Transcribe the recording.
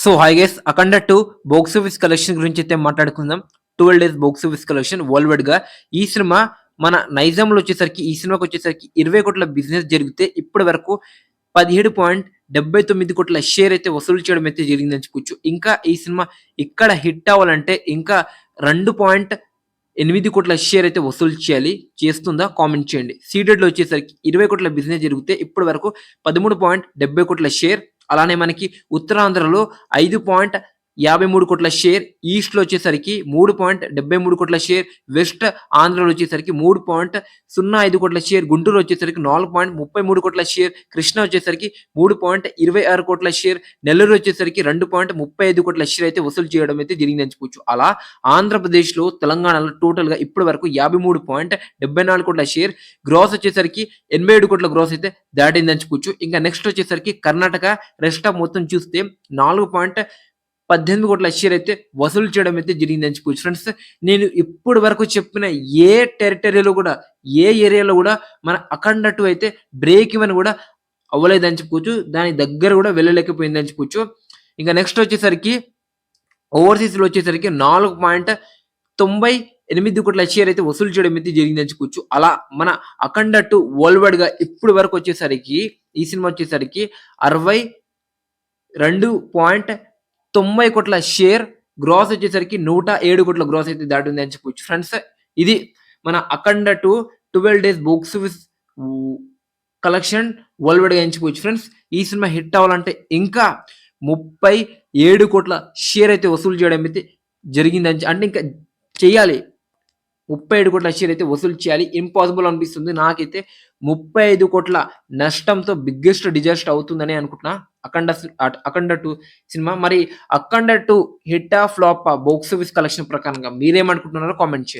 So hi guys, అఖండ 2 box office collection గురించి అయితే మాట్లాడుకుందాం. 12 days box office collection world wide గా ఈ సినిమా మన నైజాంలో వచ్చేసరికి ఈ సినిమాకి వచ్చేసరికి 20 కోట్ల బిజినెస్ జరిగితే ఇప్పటి వరకు 17.79 కోట్ల షేర్ అయితే వసూలు చేయడం అయితే జరిగిందని చెప్పుకోవచ్చు. ఇంకా ఈ సినిమా ఇక్కడ హిట్ అవ్వాలంటే ఇంకా 2.8 కోట్ల షేర్ అయితే వసూలు చేయాలి. చేస్తుందా కామెంట్ చేయండి. సీడెడ్ లో వచ్చేసరికి 20 కోట్ల బిజినెస్ జరిగితే ఇప్పటి వరకు 13.70 కోట్ల షేర్. అలానే మనకి ఉత్తరాంధ్రలో 5.53 కోట్ల షేర్, ఈస్ట్ లో వచ్చేసరికి 3.73 కోట్ల షేర్, వెస్ట్ ఆంధ్రలో వచ్చేసరికి 3.05 కోట్ల షేర్, గుంటూరు వచ్చేసరికి 4.33 కోట్ల షేర్, కృష్ణ వచ్చేసరికి 3.26 కోట్ల షేర్, నెల్లూరు వచ్చేసరికి 2.35 కోట్ల షేర్ అయితే వసూలు చేయడం అయితే జరిగిందని చెప్పుకోవచ్చు. అలా ఆంధ్రప్రదేశ్ లో తెలంగాణలో టోటల్ గా ఇప్పటి వరకు 53.74 కోట్ల షేర్, గ్రాస్ వచ్చేసరికి 87 కోట్ల గ్రాస్ అయితే దాటిందని చెప్పుకోవచ్చు. ఇంకా నెక్స్ట్ వచ్చేసరికి కర్ణాటక రెస్ట్ ఆఫ్ మొత్తం చూస్తే 4.18 కోట్ల షేర్ అయితే వసూలు చేయడం అయితే జరిగిందని చెప్పుకోవచ్చు. ఫ్రెండ్స్, నేను ఇప్పటి వరకు చెప్పిన ఏ టెరిటరీలో కూడా ఏ ఏరియాలో కూడా మన అఖండ 2 అయితే బ్రేక్ ఈవెన్ కూడా అవ్వలేదని చెప్పుకోవచ్చు. దాని దగ్గర కూడా వెళ్ళలేకపోయిందని చెప్పుకోవచ్చు. ఇంకా నెక్స్ట్ వచ్చేసరికి ఓవర్సీస్ లో వచ్చేసరికి 4.98 కోట్ల షేర్ అయితే వసూలు చేయడం అయితే జరిగిందని చెప్పుకోవచ్చు. అలా మన అఖండ 2 వరల్డ్ వైడ్ గా ఇప్పటి వరకు వచ్చేసరికి ఈ సినిమా వచ్చేసరికి 62.90 కోట్ల షేర్, గ్రాస్ వచ్చేసరికి 107 కోట్ల గ్రాస్ అయితే దాటింది అని చెప్పొచ్చు. ఫ్రెండ్స్, ఇది మన అఖండ 2 12 days box office collection world wide గా ఎంచుకోవచ్చు. ఫ్రెండ్స్, ఈ సినిమా హిట్ అవ్వాలంటే ఇంకా 37 కోట్ల షేర్ అయితే వసూలు చేయడం అయితే జరిగిందని అంటే ఇంకా చేయాలి. 37 కోట్ల షేర్ అయితే వసూలు చేయాలి. ఇంపాసిబుల్ అనిపిస్తుంది నాకైతే. 35 కోట్ల నష్టంతో బిగ్గెస్ట్ డిజాస్టర్ అవుతుందని అనుకుంటున్నా అఖండ 2 సినిమా. మరి అఖండ 2 హిట్టా ఫ్లాపా బాక్స్ ఆఫీస్ కలెక్షన్ ప్రకారంగా మీరేమనుకుంటున్నారో కామెంట్ చేయండి.